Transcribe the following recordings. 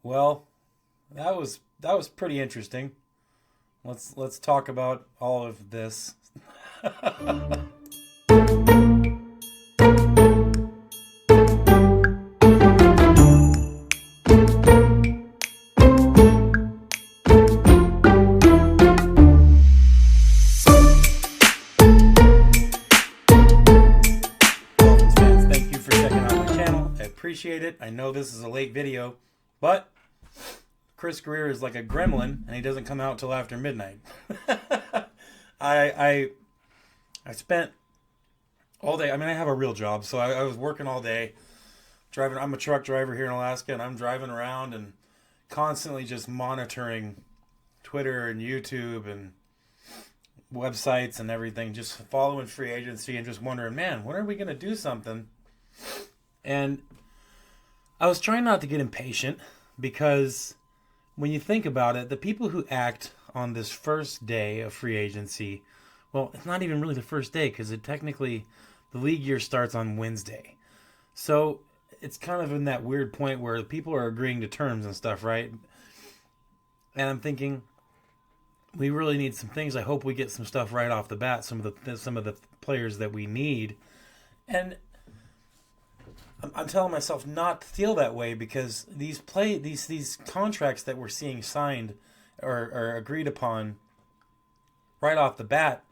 Well, that was pretty interesting. Let's talk about all of this. Dolphins fans, thank you for checking out my channel. I appreciate it. I know this is a late video, but Chris Greer is like a gremlin, and he doesn't come out till after midnight. I I spent all day. I mean, I have a real job, so I was working all day driving. I'm a truck driver here in Alaska, and I'm driving around and constantly just monitoring Twitter and YouTube and websites and everything, just following free agency and just wondering, man, when are we going to do something? And I was trying not to get impatient because when you think about it, the people who act on this first day of free agency, well, it's not even really the first day because it technically the league year starts on Wednesday. So it's kind of in that weird point where people are agreeing to terms and stuff, right? And I'm thinking we really need some things. I hope we get some stuff right off the bat. Some of the players that we need, and I'm telling myself not to feel that way because these contracts that we're seeing signed or agreed upon right off the bat,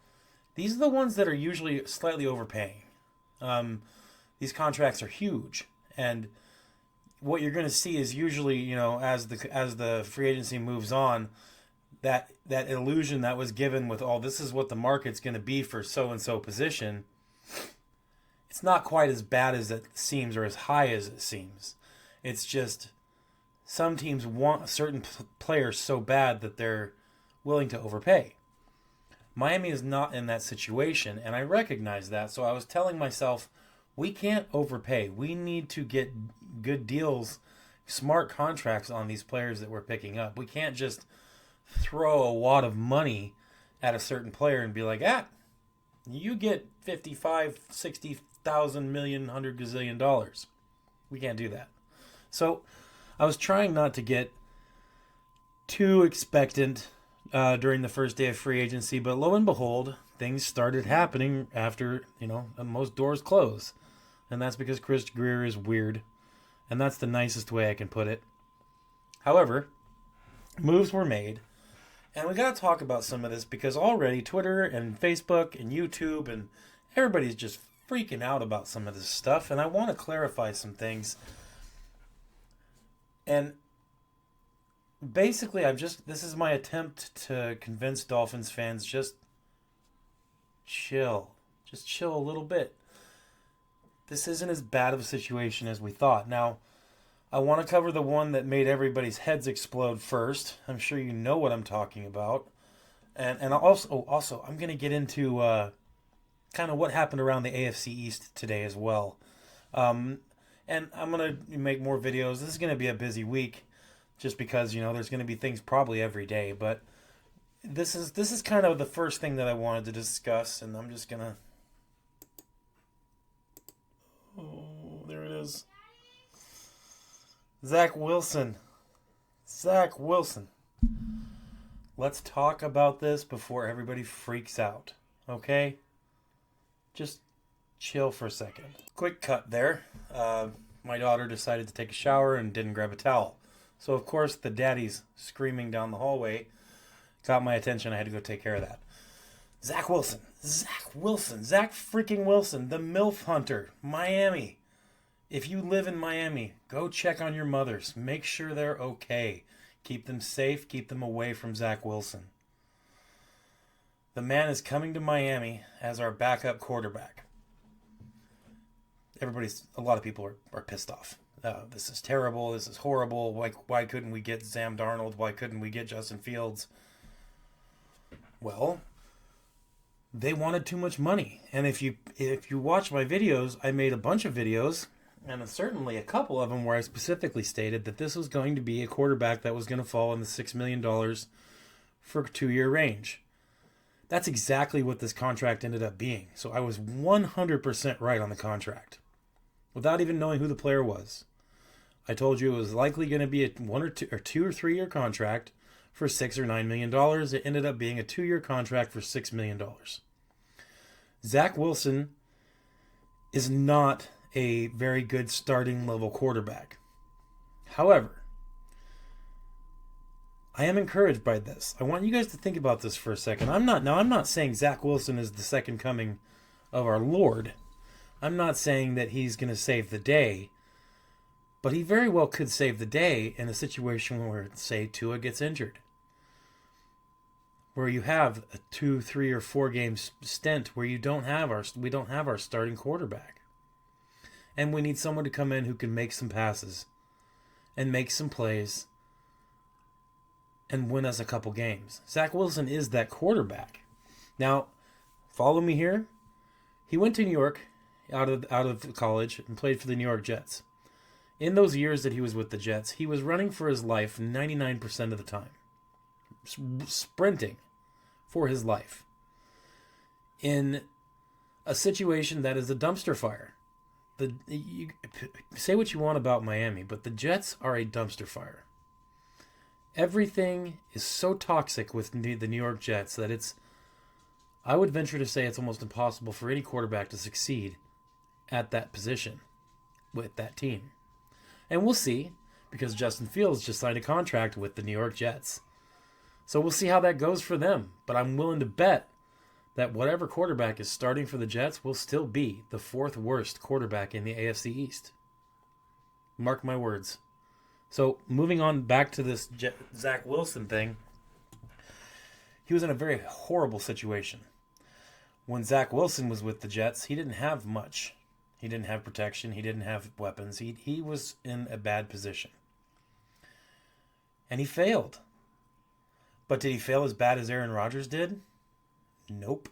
these are the ones that are usually slightly overpaying. These contracts are huge, and what you're going to see is usually, as the free agency moves on, that illusion that was given with, oh, this is what the market's going to be for so and so position. It's not quite as bad as it seems or as high as it seems. It's just some teams want certain players so bad that they're willing to overpay. Miami is not in that situation, and I recognize that. So I was telling myself, we can't overpay. We need to get good deals, smart contracts on these players that we're picking up. We can't just throw a wad of money at a certain player and be like, you get 55, 60,000 million, 100 gazillion dollars. We can't do that. So I was trying not to get too expectant during the first day of free agency, but lo and behold, things started happening after, most doors close. And that's because Chris Greer is weird. And that's the nicest way I can put it. However, moves were made. And we got to talk about some of this because already Twitter and Facebook and YouTube and everybody's just freaking out about some of this stuff. And I want to clarify some things. And basically, this is my attempt to convince Dolphins fans, just chill. Just chill a little bit. This isn't as bad of a situation as we thought. Now, I want to cover the one that made everybody's heads explode first. I'm sure you know what I'm talking about. And also I'm going to get into kind of what happened around the AFC East today as well. And I'm going to make more videos. This is going to be a busy week just because, there's going to be things probably every day. But this is kind of the first thing that I wanted to discuss. And I'm just going to... Oh, there it is. Zach Wilson. Let's talk about this before everybody freaks out. Okay? Just chill for a second. Quick cut there. My daughter decided to take a shower and didn't grab a towel. So, of course, the daddy's screaming down the hallway got my attention. I had to go take care of that. Zach Wilson, Zach freaking Wilson, the MILF hunter, Miami. If you live in Miami, go check on your mothers. Make sure they're okay. Keep them safe. Keep them away from Zach Wilson. The man is coming to Miami as our backup quarterback. A lot of people are pissed off. This is terrible. This is horrible. Why couldn't we get Sam Darnold? Why couldn't we get Justin Fields? Well, they wanted too much money. And if you watch my videos, I made a bunch of videos, and certainly a couple of them where I specifically stated that this was going to be a quarterback that was going to fall in the $6 million for a 2-year range. That's exactly what this contract ended up being. So I was 100% right on the contract without even knowing who the player was. I told you it was likely going to be a 2 or 3 year contract for $6 or $9 million. It ended up being a 2-year contract for $6 million. Zach Wilson is not a very good starting level quarterback. However, I am encouraged by this. I want you guys to think about this for a second. I'm not saying Zach Wilson is the second coming of our Lord. I'm not saying that he's going to save the day. But he very well could save the day in a situation where, say, Tua gets injured. Where you have a 2, 3, or 4 game stint where we don't have our starting quarterback. And we need someone to come in who can make some passes and make some plays and win us a couple games. Zach Wilson is that quarterback. Now, follow me here. He went to New York out of college and played for the New York Jets. In those years that he was with the Jets, he was running for his life 99% of the time. Sprinting for his life. In a situation that is a dumpster fire. You say what you want about Miami, but the Jets are a dumpster fire. Everything is so toxic with the New York Jets that I would venture to say it's almost impossible for any quarterback to succeed at that position with that team. And we'll see, because Justin Fields just signed a contract with the New York Jets. So we'll see how that goes for them. But I'm willing to bet that whatever quarterback is starting for the Jets will still be the 4th worst quarterback in the AFC East. Mark my words. So moving on back to this Zach Wilson thing, he was in a very horrible situation. When Zach Wilson was with the Jets, he didn't have much. He didn't have protection. He didn't have weapons. He was in a bad position. And he failed. But did he fail as bad as Aaron Rodgers did? Nope.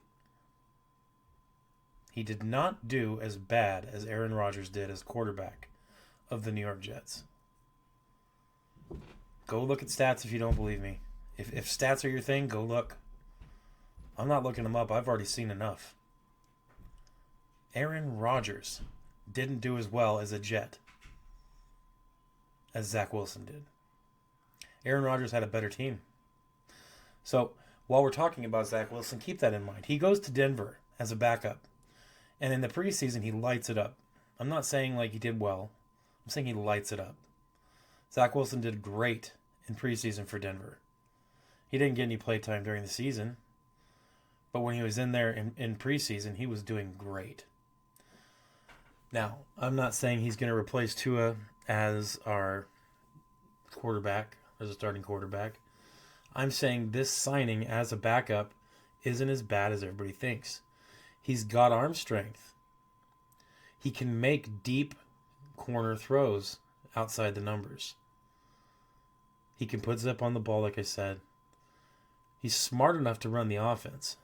He did not do as bad as Aaron Rodgers did as quarterback of the New York Jets. Go look at stats if you don't believe me. If stats are your thing, go look. I'm not looking them up. I've already seen enough. Aaron Rodgers didn't do as well as a Jet as Zach Wilson did. Aaron Rodgers had a better team. So, while we're talking about Zach Wilson, keep that in mind. He goes to Denver as a backup. And in the preseason, he lights it up. I'm not saying like he did well. I'm saying he lights it up. Zach Wilson did great in preseason for Denver. He didn't get any playtime during the season. But when he was in there in preseason, he was doing great. Now, I'm not saying he's going to replace Tua as our quarterback, as a starting quarterback. I'm saying this signing as a backup isn't as bad as everybody thinks. He's got arm strength. He can make deep corner throws outside the numbers. He can put zip on the ball, like I said. He's smart enough to run the offense.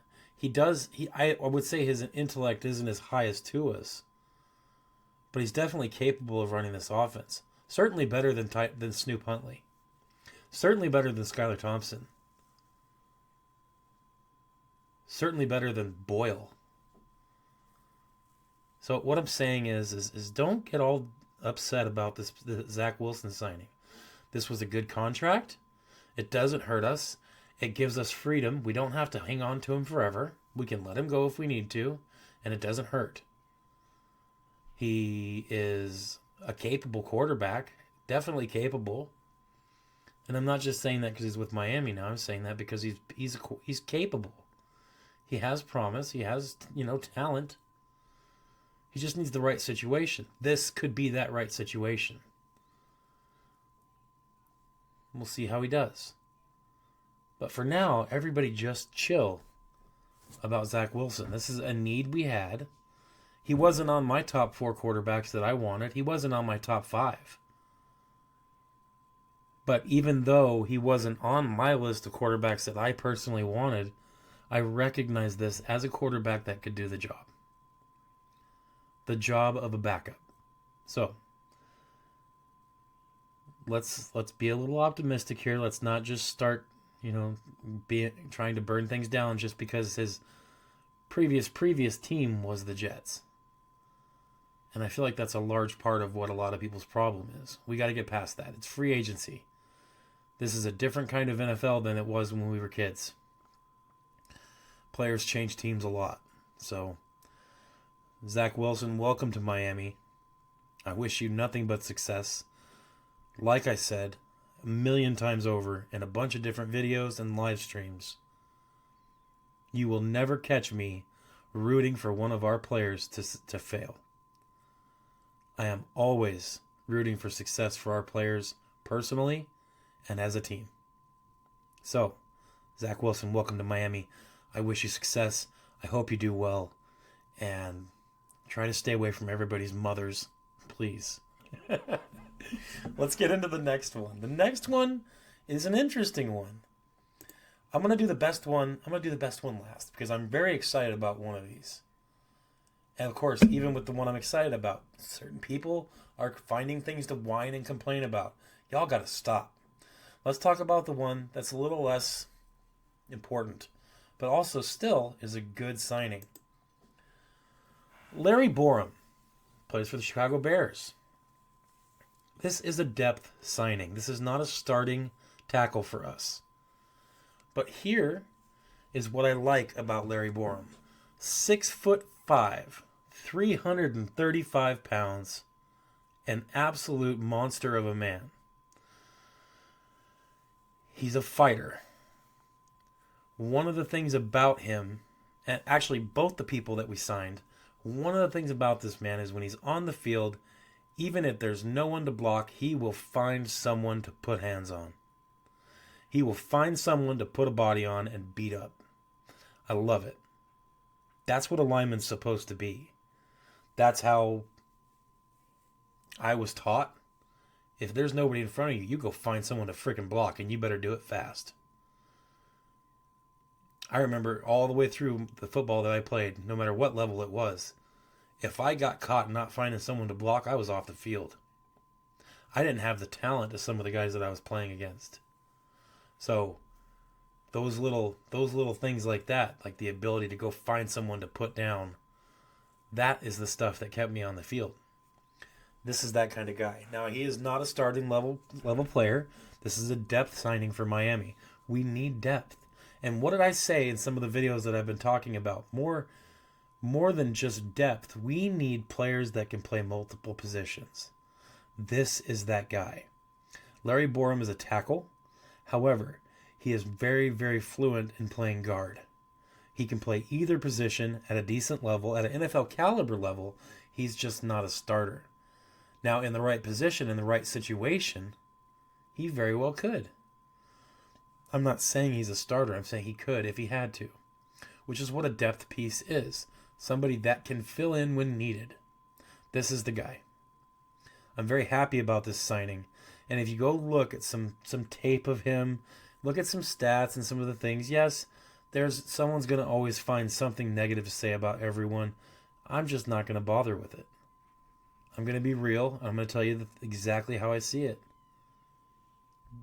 I would say his intellect isn't as high as Tua's. But he's definitely capable of running this offense. Certainly better than Snoop Huntley. Certainly better than Skylar Thompson. Certainly better than Boyle. So what I'm saying is don't get all upset about the Zach Wilson signing. This was a good contract. It doesn't hurt us. It gives us freedom. We don't have to hang on to him forever. We can let him go if we need to, and it doesn't hurt. He is a capable quarterback, definitely capable. And I'm not just saying that because he's with Miami now. I'm saying that because he's capable. He has promise. He has, talent. He just needs the right situation. This could be that right situation. We'll see how he does. But for now, everybody just chill about Zach Wilson. This is a need we had. He wasn't on my top 4 quarterbacks that I wanted. He wasn't on my top 5. But even though he wasn't on my list of quarterbacks that I personally wanted, I recognize this as a quarterback that could do the job. The job of a backup. So, let's be a little optimistic here. Let's not just start, trying to burn things down just because his previous team was the Jets. And I feel like that's a large part of what a lot of people's problem is. We got to get past that. It's free agency. This is a different kind of NFL than it was when we were kids. Players change teams a lot. So, Zach Wilson, welcome to Miami. I wish you nothing but success. Like I said, a million times over in a bunch of different videos and live streams, you will never catch me rooting for one of our players to fail. I am always rooting for success for our players personally and as a team. So, Zach Wilson, welcome to Miami. I wish you success. I hope you do well. And try to stay away from everybody's mothers, please. Let's get into the next one. The next one is an interesting one. I'm going to do the best one. I'm going to do the best one last because I'm very excited about one of these. And of course, even with the one I'm excited about, certain people are finding things to whine and complain about. Y'all got to stop. Let's talk about the one that's a little less important, but also still is a good signing. Larry Borom plays for the Chicago Bears. This is a depth signing. This is not a starting tackle for us. But here is what I like about Larry Borom. 6'5", 335 pounds, an absolute monster of a man. He's a fighter. One of the things about him, and actually both the people that we signed, one of the things about this man is when he's on the field, even if there's no one to block, he will find someone to put hands on. He will find someone to put a body on and beat up. I love it. That's what a lineman's supposed to be. That's how I was taught. If there's nobody in front of you, you go find someone to freaking block, and you better do it fast. I remember all the way through the football that I played, no matter what level it was, if I got caught not finding someone to block, I was off the field. I didn't have the talent of some of the guys that I was playing against. So those little things like that, like the ability to go find someone to put down, that is the stuff that kept me on the field. This is that kind of guy. Now, he is not a starting level player. This is a depth signing for Miami. We need depth. And what did I say in some of the videos that I've been talking about? More than just depth, we need players that can play multiple positions. This is that guy. Larry Borom is a tackle. However, he is very, very fluent in playing guard. He can play either position at a decent level, at an NFL caliber level. He's just not a starter. Now, in the right position, in the right situation, he very well could. I'm not saying he's a starter. I'm saying he could if he had to, which is what a depth piece is. Somebody that can fill in when needed. This is the guy. I'm very happy about this signing. And if you go look at some tape of him, look at some stats and some of the things, yes, someone's going to always find something negative to say about everyone. I'm just not going to bother with it. I'm going to be real. I'm going to tell you exactly how I see it.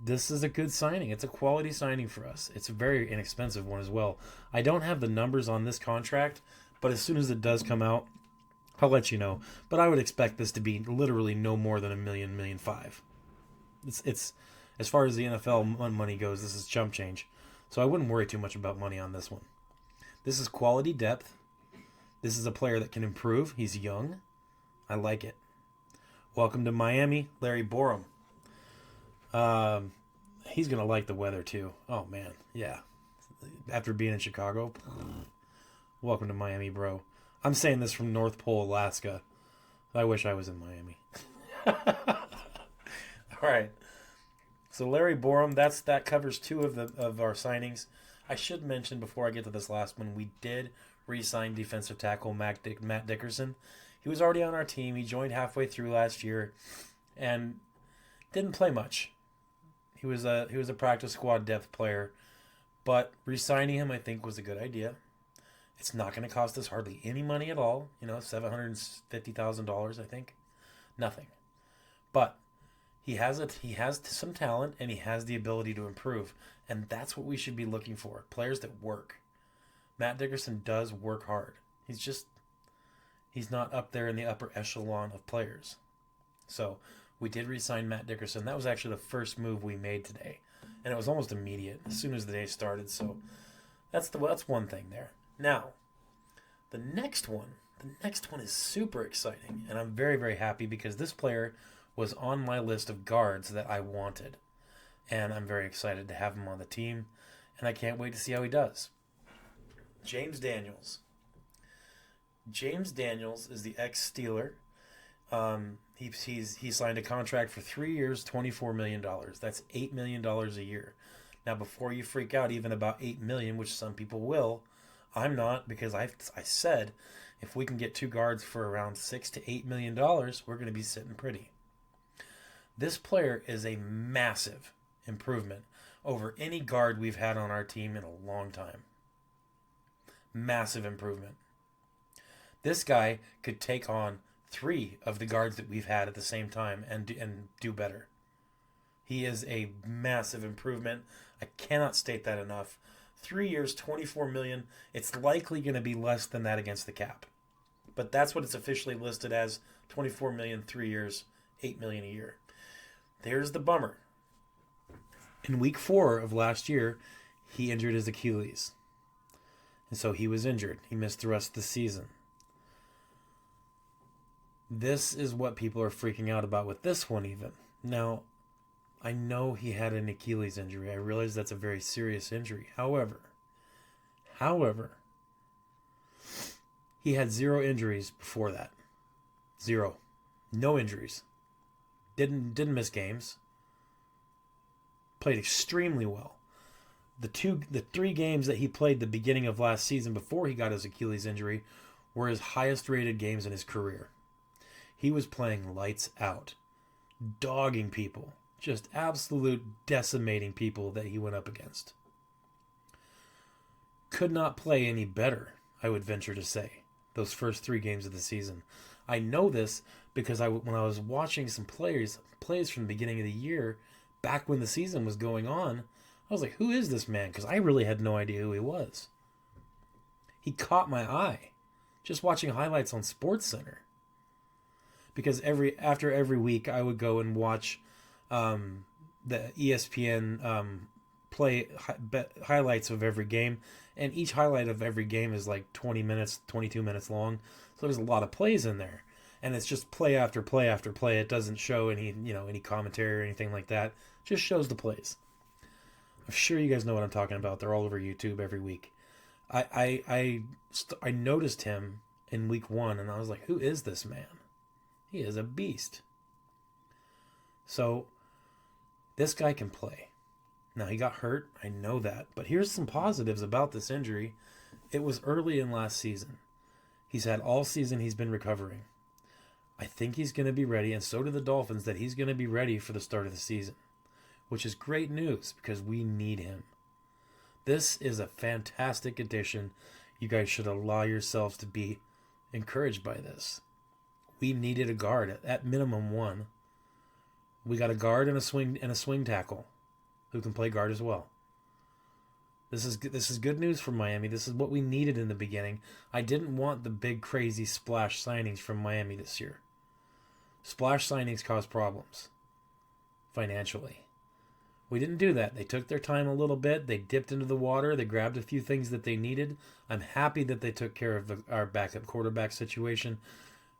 This is a good signing. It's a quality signing for us. It's a very inexpensive one as well. I don't have the numbers on this contract, but as soon as it does come out, I'll let you know. But I would expect this to be literally no more than $1 million, $1.5 million. It's as far as the NFL money goes, this is chump change. So I wouldn't worry too much about money on this one. This is quality depth. This is a player that can improve. He's young. I like it. Welcome to Miami, Larry Borom. He's going to like the weather too. Oh, man. Yeah. After being in Chicago. Welcome to Miami, bro. I'm saying this from North Pole, Alaska. I wish I was in Miami. All right. So Larry Borom, that covers two of our signings. I should mention before I get to this last one, we did re-sign defensive tackle Matt Dickerson. He was already on our team. He joined halfway through last year and didn't play much. He was a practice squad depth player, but re-signing him I think was a good idea. It's not going to cost us hardly any money at all. $750,000 I think, nothing. But he has some talent and he has the ability to improve, and that's what we should be looking for. Players that work. Matt Dickerson does work hard. He's not up there in the upper echelon of players. So we did re-sign Matt Dickerson. That was actually the first move we made today, and it was almost immediate as soon as the day started. So that's one thing there. Now, the next one is super exciting, and I'm very, very happy because this player was on my list of guards that I wanted, and I'm very excited to have him on the team, and I can't wait to see how he does. James Daniels. James Daniels is the ex-Steeler. He signed a contract for 3 years, $24 million. That's $8 million a year. Now, before you freak out even about $8 million, which some people will, I'm not, because I said if we can get 2 guards for around $6 to $8 million, we're going to be sitting pretty. This player is a massive improvement over any guard we've had on our team in a long time. Massive improvement. This guy could take on 3 of the guards that we've had at the same time and do better. He is a massive improvement. I cannot state that enough. 3 years, $24 million. It's likely going to be less than that against the cap. But that's what it's officially listed as, $24 million, 3 years, $8 million a year. There's the bummer. In week 4 of last year, he injured his Achilles. And so he was injured. He missed the rest of the season. This is what people are freaking out about with this one even. Now, I know he had an Achilles injury. I realize that's a very serious injury. However, he had 0 injuries before that. 0. No injuries. Didn't miss games. Played extremely well. The 3 games that he played the beginning of last season before he got his Achilles injury were his highest rated games in his career. He was playing lights out, dogging people, just absolute decimating people that he went up against. Could not play any better, I would venture to say, those first 3 games of the season. I know this because when I was watching some plays from the beginning of the year, back when the season was going on, I was like, who is this man? Because I really had no idea who he was. He caught my eye just watching highlights on SportsCenter. Because after every week, I would go and watch the ESPN play highlights of every game. And each highlight of every game is like 20 minutes, 22 minutes long. So there's a lot of plays in there. And it's just play after play after play. It doesn't show any commentary or anything like that. It just shows the plays. I'm sure you guys know what I'm talking about. They're all over YouTube every week. I noticed him in week 1, and I was like, who is this man? He is a beast. So, this guy can play. Now, he got hurt. I know that. But here's some positives about this injury. It was early in last season. He's had all season he's been recovering. I think he's going to be ready, and so do the Dolphins, that he's going to be ready for the start of the season. Which is great news, because we need him. This is a fantastic addition. You guys should allow yourselves to be encouraged by this. We needed a guard, at minimum 1. We got a guard and a swing tackle who can play guard as well. This is good news for Miami. This is what we needed in the beginning. I didn't want the big crazy splash signings from Miami this year. Splash signings cause problems financially. We didn't do that. They took their time a little bit. They dipped into the water. They grabbed a few things that they needed. I'm happy that they took care of our backup quarterback situation.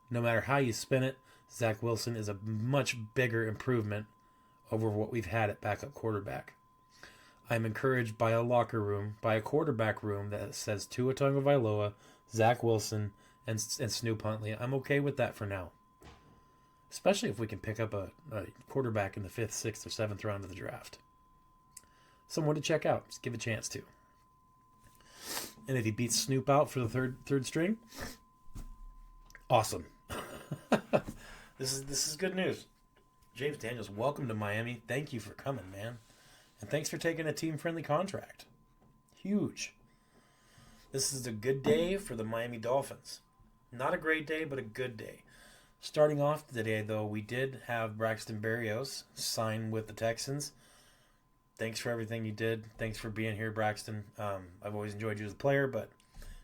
No matter how you spin it, Zach Wilson is a much bigger improvement over what we've had at backup quarterback. I'm encouraged by a locker room, by a quarterback room that says Tua Tagovailoa, Zach Wilson, and Snoop Huntley. I'm okay with that for now. Especially if we can pick up a quarterback in the 5th, 6th, or 7th round of the draft. Someone to check out. Just give a chance to. And if he beats Snoop out for the third string, awesome. This is good news. James Daniels, welcome to Miami. Thank you for coming, man. And thanks for taking a team-friendly contract. Huge. This is a good day for the Miami Dolphins. Not a great day, but a good day. Starting off today, though, we did have Braxton Berrios sign with the Texans. Thanks for everything you did. Thanks for being here, Braxton. I've always enjoyed you as a player, but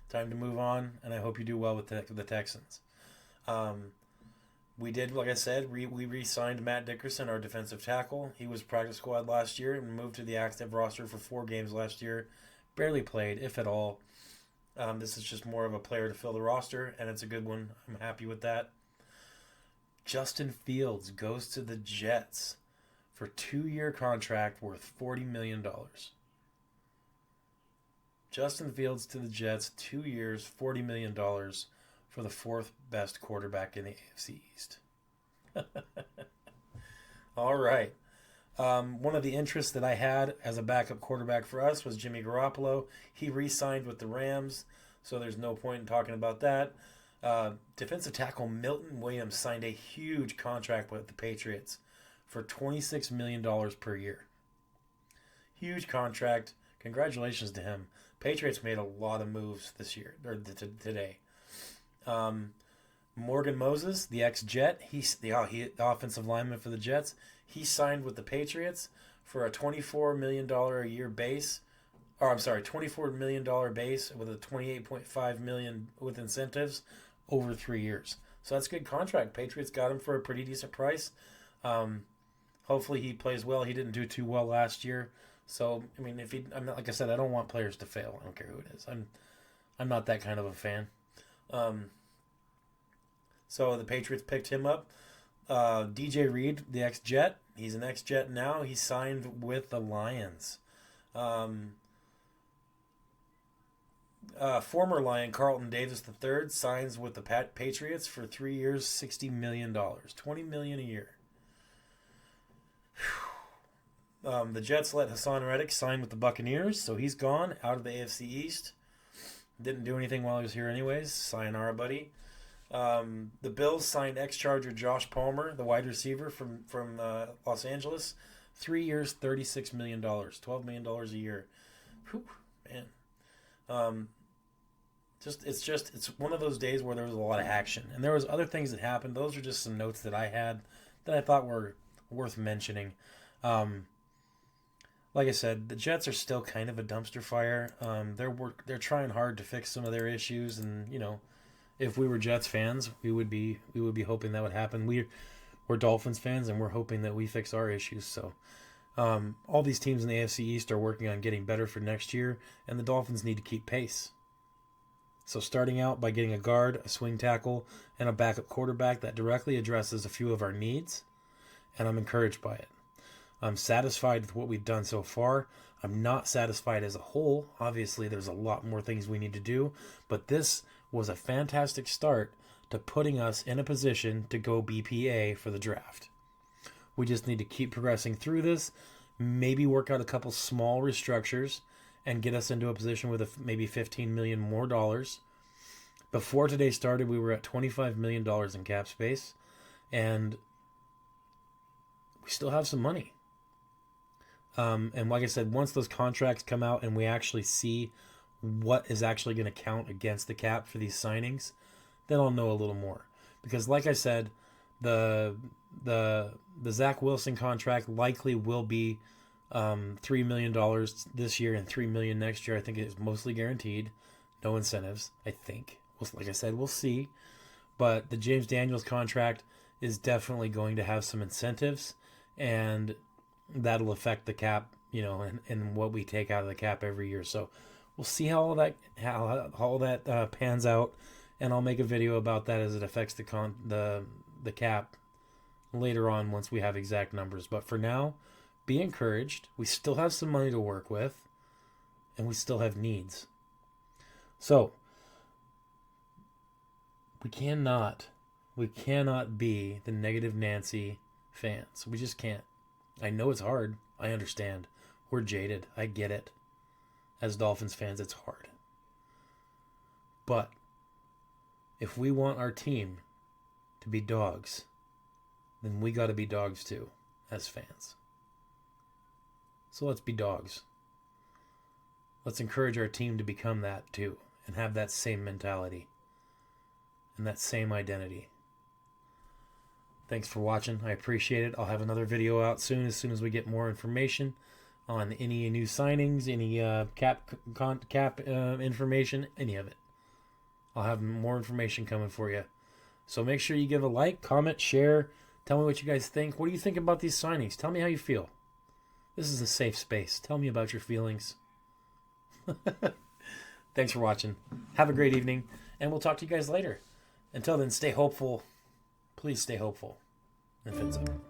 time to move on, and I hope you do well with the Texans. We did, like I said, we re-signed Matt Dickerson, our defensive tackle. He was practice squad last year and moved to the active roster for 4 games last year. Barely played, if at all. This is just more of a player to fill the roster, and it's a good one. I'm happy with that. Justin Fields goes to the Jets for a 2-year contract worth $40 million. Justin Fields to the Jets, 2 years, $40 million for the 4th best quarterback in the AFC East. All right. One of the interests that I had as a backup quarterback for us was Jimmy Garoppolo. He re-signed with the Rams, so there's no point in talking about that. Defensive tackle Milton Williams signed a huge contract with the Patriots for $26 million per year. Huge contract. Congratulations to him. Patriots made a lot of moves this year, or today. Morgan Moses, the ex-Jet, he's the offensive lineman for the Jets. He signed with the Patriots for a $24 million a year base. $24 million base with a $28.5 million with incentives over 3 years. So that's a good contract. Patriots got him for a pretty decent price. Hopefully he plays well. He didn't do too well last year. So, I mean, I'm not, like I said, I don't want players to fail. I don't care who it is. I'm not that kind of a fan. So the Patriots picked him up. DJ Reed, the ex-Jet, he's an ex-Jet now. He signed with the Lions. Former Lion Carlton Davis III signs with the Patriots for 3 years, $60 million, $20 million a year. The Jets let Hassan Reddick sign with the Buccaneers, so he's gone out of the AFC East. Didn't do anything while he was here anyways. Sayonara, buddy. The Bills signed ex-Charger Josh Palmer, the wide receiver from Los Angeles. 3 years, $36 million, $12 million a year. Whew, man. It's one of those days where there was a lot of action. And there was other things that happened. Those are just some notes that I had that I thought were worth mentioning. Like I said, the Jets are still kind of a dumpster fire. They're trying hard to fix some of their issues, and if we were Jets fans, we would be hoping that would happen. We're Dolphins fans, and we're hoping that we fix our issues. So, all these teams in the AFC East are working on getting better for next year, and the Dolphins need to keep pace. So, starting out by getting a guard, a swing tackle, and a backup quarterback that directly addresses a few of our needs, and I'm encouraged by it. I'm satisfied with what we've done so far. I'm not satisfied as a whole. Obviously, there's a lot more things we need to do, but this was a fantastic start to putting us in a position to go BPA for the draft. We just need to keep progressing through this, maybe work out a couple small restructures, and get us into a position with maybe $15 million more dollars. Before today started, we were at $25 million in cap space, and we still have some money. And like I said, once those contracts come out and we actually see what is actually going to count against the cap for these signings, then I'll know a little more. Because like I said, the Zach Wilson contract likely will be $3 million this year and $3 million next year. I think it's mostly guaranteed. No incentives, I think. Like I said, we'll see. But the James Daniels contract is definitely going to have some incentives, and that'll affect the cap, and what we take out of the cap every year. So we'll see how all that pans out, and I'll make a video about that as it affects the cap later on once we have exact numbers. But for now, be encouraged. We still have some money to work with, and we still have needs. So we cannot be the negative Nancy fans. We just can't. I know it's hard. I understand. We're jaded. I get it. As Dolphins fans, it's hard. But if we want our team to be dogs, then we got to be dogs too, as fans. So let's be dogs. Let's encourage our team to become that too, and have that same mentality and that same identity. Thanks for watching. I appreciate it. I'll have another video out soon as we get more information on any new signings, any cap information, any of it. I'll have more information coming for you. So make sure you give a like, comment, share. Tell me what you guys think. What do you think about these signings? Tell me how you feel. This is a safe space. Tell me about your feelings. Thanks for watching. Have a great evening, and we'll talk to you guys later. Until then, stay hopeful. Please stay hopeful. And fins up.